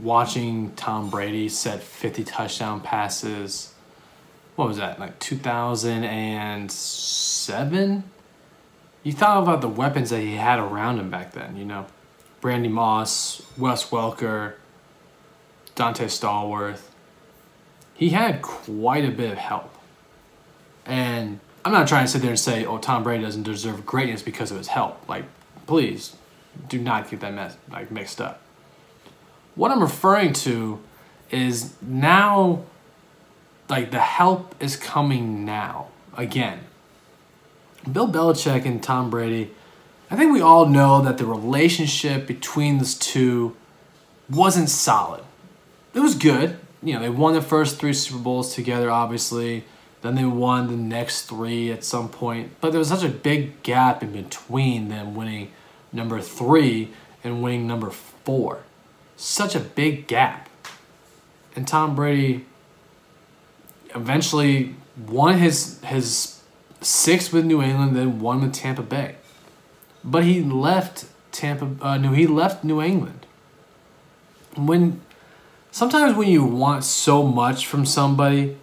watching Tom Brady set 50 touchdown passes. What was that, like 2007? You thought about the weapons that he had around him back then, you know. Randy Moss, Wes Welker, Dante Stallworth. He had quite a bit of help. And I'm not trying to sit there and say, oh, Tom Brady doesn't deserve greatness because of his help. Like, please, do not get that mixed up. What I'm referring to is now, like, the help is coming now, again. Bill Belichick and Tom Brady, I think we all know that the relationship between those two wasn't solid. It was good. You know, they won the first 3 Super Bowls together, obviously. Then they won the next 3 at some point. But there was such a big gap in between them winning number 3 and winning number 4. Such a big gap. And Tom Brady eventually won his 6th with New England, then won with Tampa Bay. But he left New England. Sometimes when you want so much from somebody,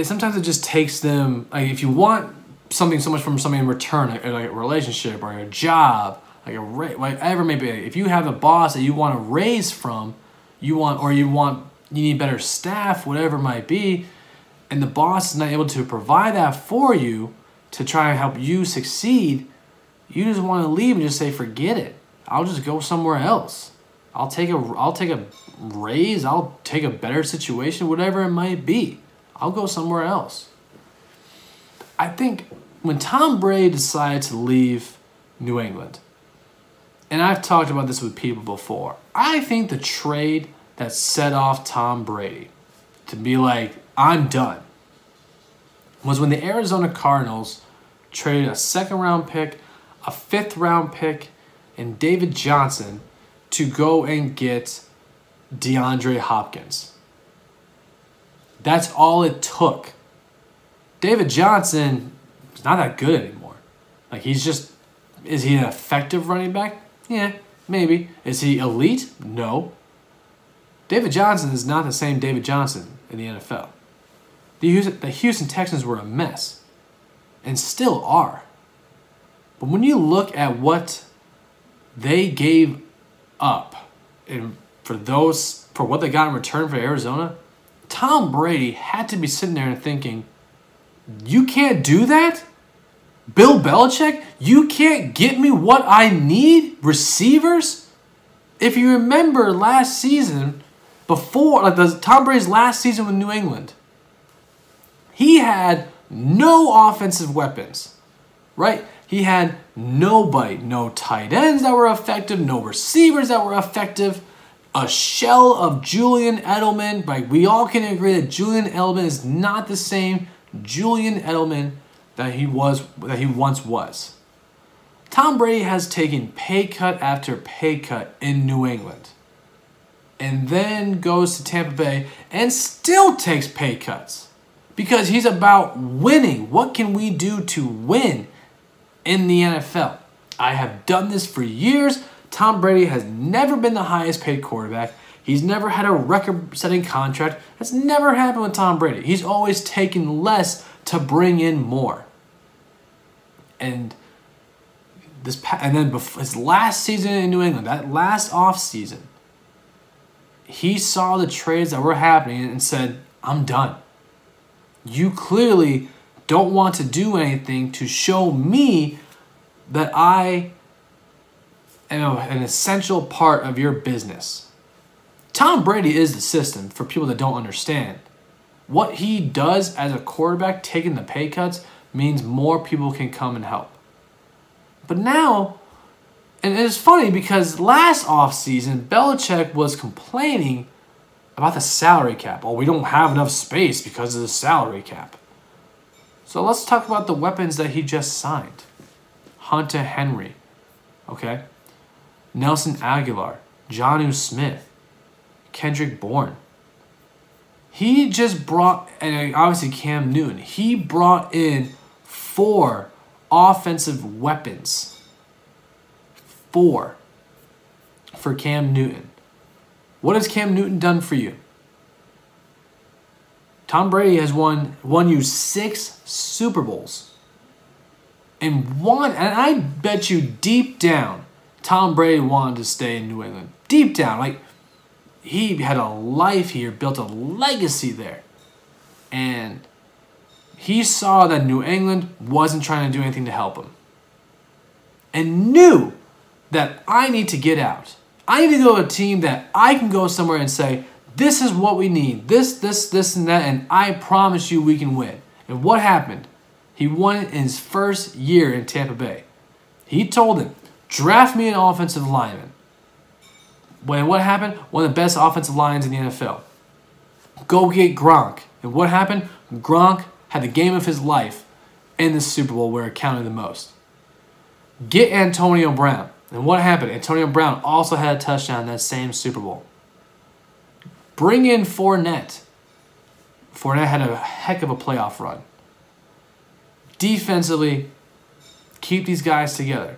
sometimes it just takes them, like, if you want something so much from somebody in return, like a relationship or a job, like whatever it may be, if you have a boss that you want to raise from, you need better staff, whatever it might be, and the boss is not able to provide that for you to try and help you succeed, you just want to leave and just say, forget it. I'll just go somewhere else. I'll take a raise. I'll take a better situation, whatever it might be. I'll go somewhere else. I think when Tom Brady decided to leave New England, and I've talked about this with people before, I think the trade that set off Tom Brady to be like, I'm done, was when the Arizona Cardinals traded a 2nd-round pick, a 5th-round pick, and David Johnson to go and get DeAndre Hopkins. That's all it took. David Johnson is not that good anymore. Like, is he an effective running back? Yeah, maybe. Is he elite? No. David Johnson is not the same David Johnson in the NFL. The Houston Texans were a mess, and still are. But when you look at what they gave up for what they got in return for Arizona, Tom Brady had to be sitting there and thinking, you can't do that? Bill Belichick, you can't get me what I need? Receivers? If you remember last season, Tom Brady's last season with New England, he had no offensive weapons, right? He had nobody, no tight ends that were effective, no receivers that were effective, a shell of Julian Edelman. Like, we all can agree that Julian Edelman is not the same Julian Edelman that he once was. Tom Brady has taken pay cut after pay cut in New England, and then goes to Tampa Bay and still takes pay cuts because he's about winning. What can we do to win in the NFL? I have done this for years. Tom Brady has never been the highest paid quarterback. He's never had a record-setting contract. That's never happened with Tom Brady. He's always taken less to bring in more. And then his last season in New England, that last offseason, he saw the trades that were happening and said, I'm done. You clearly don't want to do anything to show me that I am an essential part of your business. Tom Brady is the system for people that don't understand. What he does as a quarterback, taking the pay cuts, means more people can come and help. But now, and it's funny because last offseason, Belichick was complaining about the salary cap. Oh, we don't have enough space because of the salary cap. So let's talk about the weapons that he just signed. Hunter Henry, okay? Nelson Aguilar, Jonnu Smith, Kendrick Bourne. He just brought, and obviously Cam Newton, he brought in 4 offensive weapons. 4 for Cam Newton. What has Cam Newton done for you? Tom Brady has won you 6 Super Bowls. And I bet you deep down, Tom Brady wanted to stay in New England. Deep down, like, he had a life here, built a legacy there. And he saw that New England wasn't trying to do anything to help him. And knew that I need to get out. I need to go to a team that I can go somewhere and say, this is what we need. This, and that, and I promise you we can win. And what happened? He won in his first year in Tampa Bay. He told him, draft me an offensive lineman. What happened? One of the best offensive lines in the NFL. Go get Gronk. And what happened? Gronk had the game of his life in the Super Bowl where it counted the most. Get Antonio Brown. And what happened? Antonio Brown also had a touchdown in that same Super Bowl. Bring in Fournette. Fournette had a heck of a playoff run. Defensively, keep these guys together.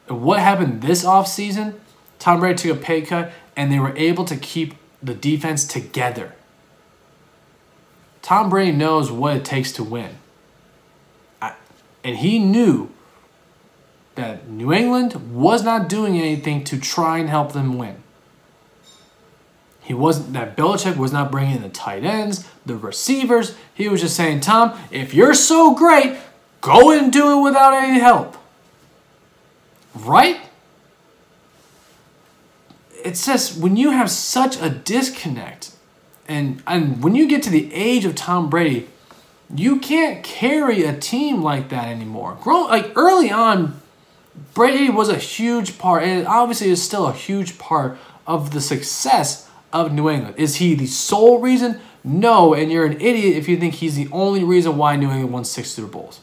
And what happened this offseason? Tom Brady took a pay cut, and they were able to keep the defense together. Tom Brady knows what it takes to win. And he knew that New England was not doing anything to try and help them win. That Belichick was not bringing in the tight ends, the receivers. He was just saying, Tom, if you're so great, go and do it without any help. Right? It's just when you have such a disconnect, and when you get to the age of Tom Brady, you can't carry a team like that anymore. Early on, Brady was a huge part, and obviously is still a huge part of the success of New England. Is he the sole reason? No, and you're an idiot if you think he's the only reason why New England won 6 Super Bowls.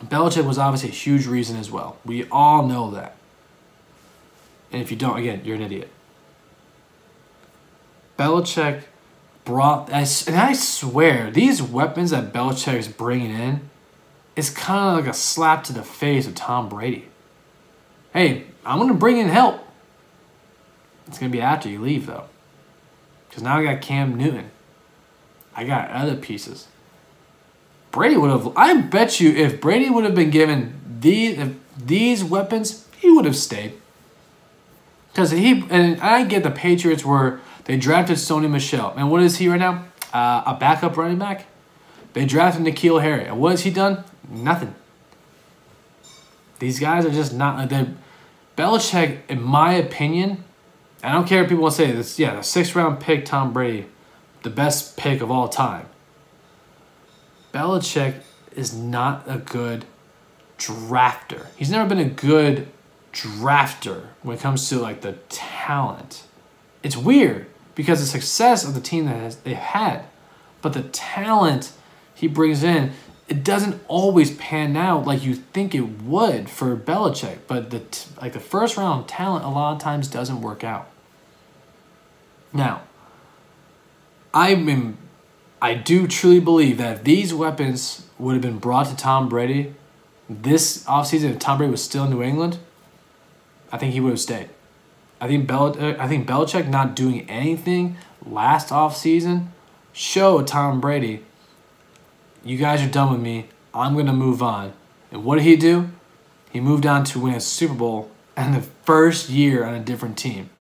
Belichick was obviously a huge reason as well. We all know that. And if you don't, again, you're an idiot. Belichick brought, and I swear, these weapons that Belichick is bringing in is kind of like a slap to the face of Tom Brady. Hey, I'm going to bring in help. It's going to be after you leave, though. Because now I got Cam Newton. I got other pieces. Brady would have, I bet you if Brady would have been given these weapons, he would have stayed. Because and I get the Patriots they drafted Sony Michel. And what is he right now? A backup running back? They drafted N'Keal Harry. And what has he done? Nothing. These guys are just not, Belichick, in my opinion, I don't care if people will say this, yeah, the 6th round pick, Tom Brady, the best pick of all time. Belichick is not a good drafter. He's never been a good drafter when it comes to like the talent. It's weird because the success of the team that they've had, but the talent he brings in, it doesn't always pan out like you think it would for Belichick. But the 1st round talent a lot of times doesn't work out. Now, I do truly believe that if these weapons would have been brought to Tom Brady this offseason, if Tom Brady was still in New England, I think he would have stayed. I think Belichick not doing anything last offseason showed Tom Brady, you guys are done with me. I'm going to move on. And what did he do? He moved on to win a Super Bowl in the first year on a different team.